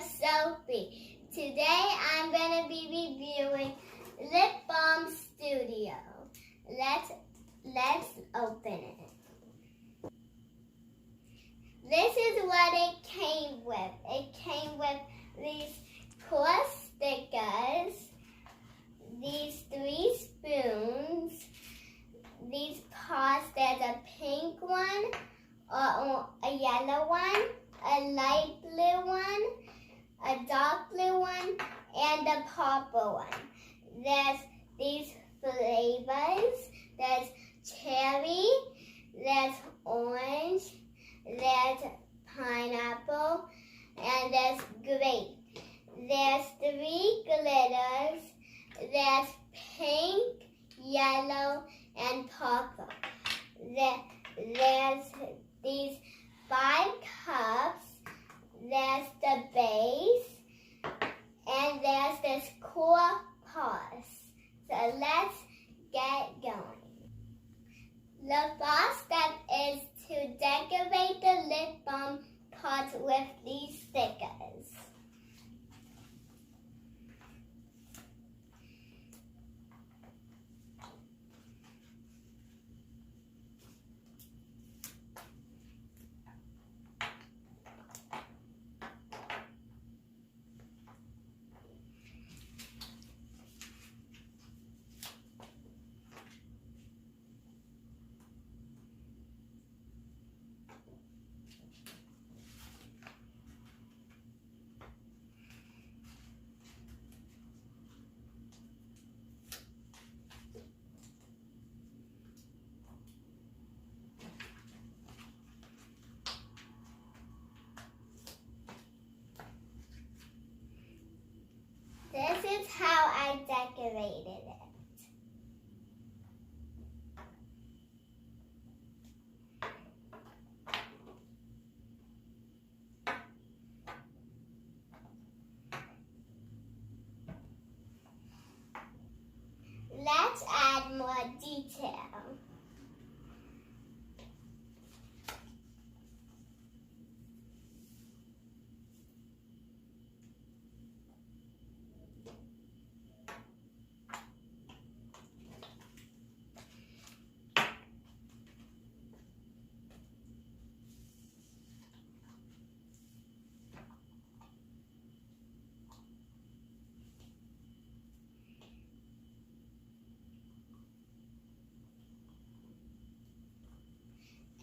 Sofie. Today I'm going to be reviewing Lip Balm Studio. Let's open it. This is what it came with. It came with these core stickers, these 3 spoons, these paws. There's a pink one, a yellow one, a light blue one, a dark blue one, and a purple one. There's these flavors. There's cherry, there's orange, there's pineapple, and there's grape. There's 3 glitters. There's pink, yellow, and purple. There's these 5 cups. There's the base, and there's this core purse. So let's get going. The first step is to decorate the lip balm parts with these stickers. This is how I decorated it. Let's add more detail.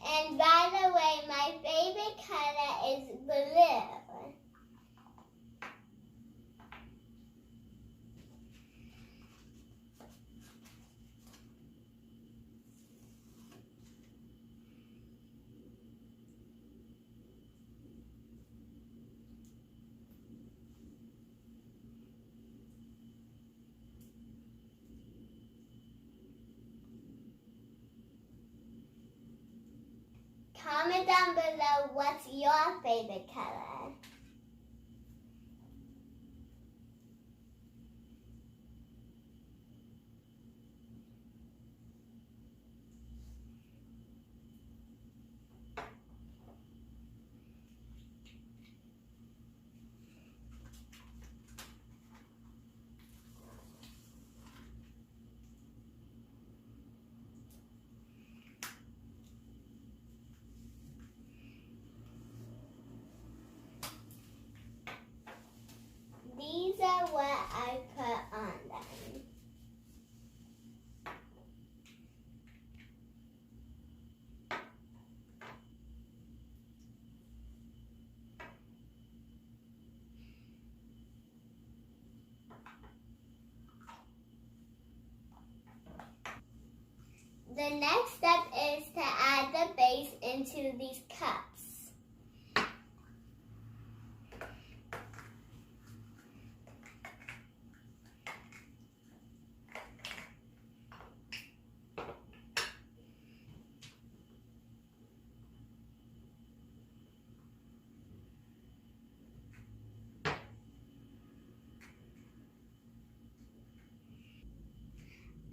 And by the way, my favorite color is blue. Comment down below what's your favorite color. These are what I put on them. The next step is to add the base into these cups.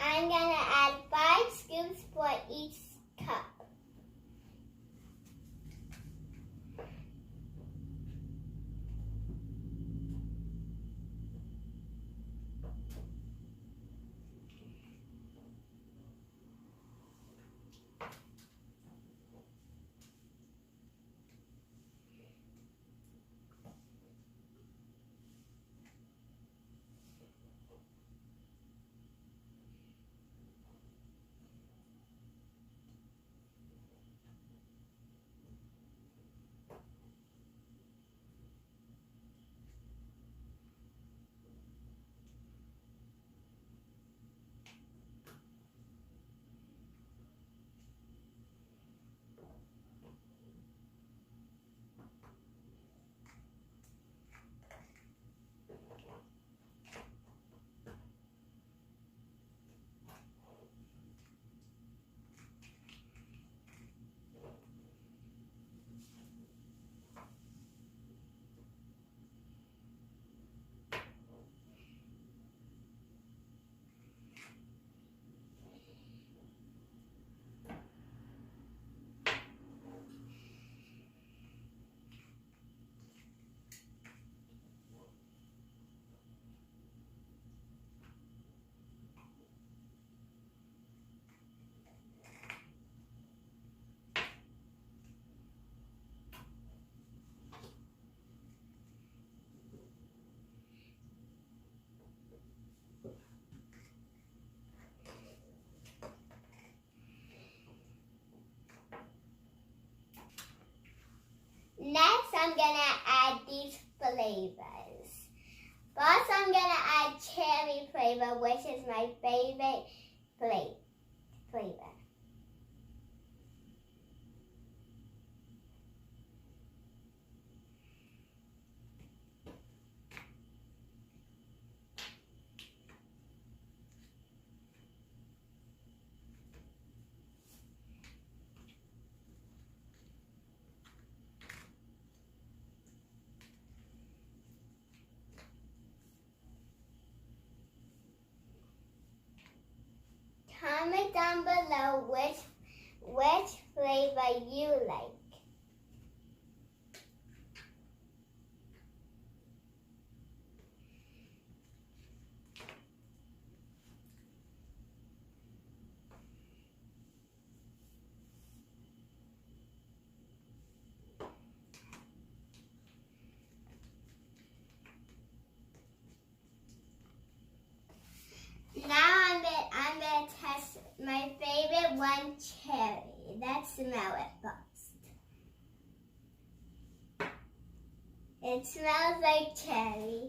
I'm going to add 5 scoops for each cup. I'm gonna add these flavors. First, I'm gonna add cherry flavor, which is my favorite flavor. Comment down below which flavor you like. Now I'm gonna test my favorite one, cherry. Let's smell it first. It smells like cherry.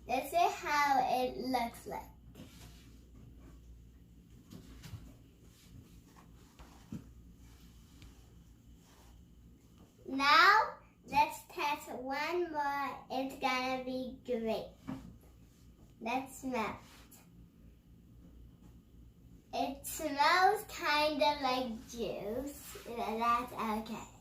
This is how it looks like. Now, let's test one more. It's gonna be grape. Let's smell it. It smells kind of like juice. That's okay.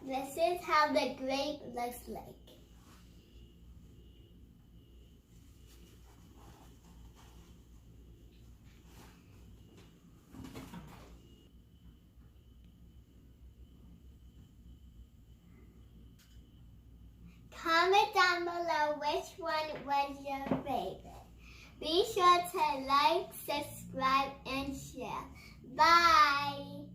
This is how the grape looks like. Comment down below which one was your favorite. Be sure to like, subscribe, and share. Bye!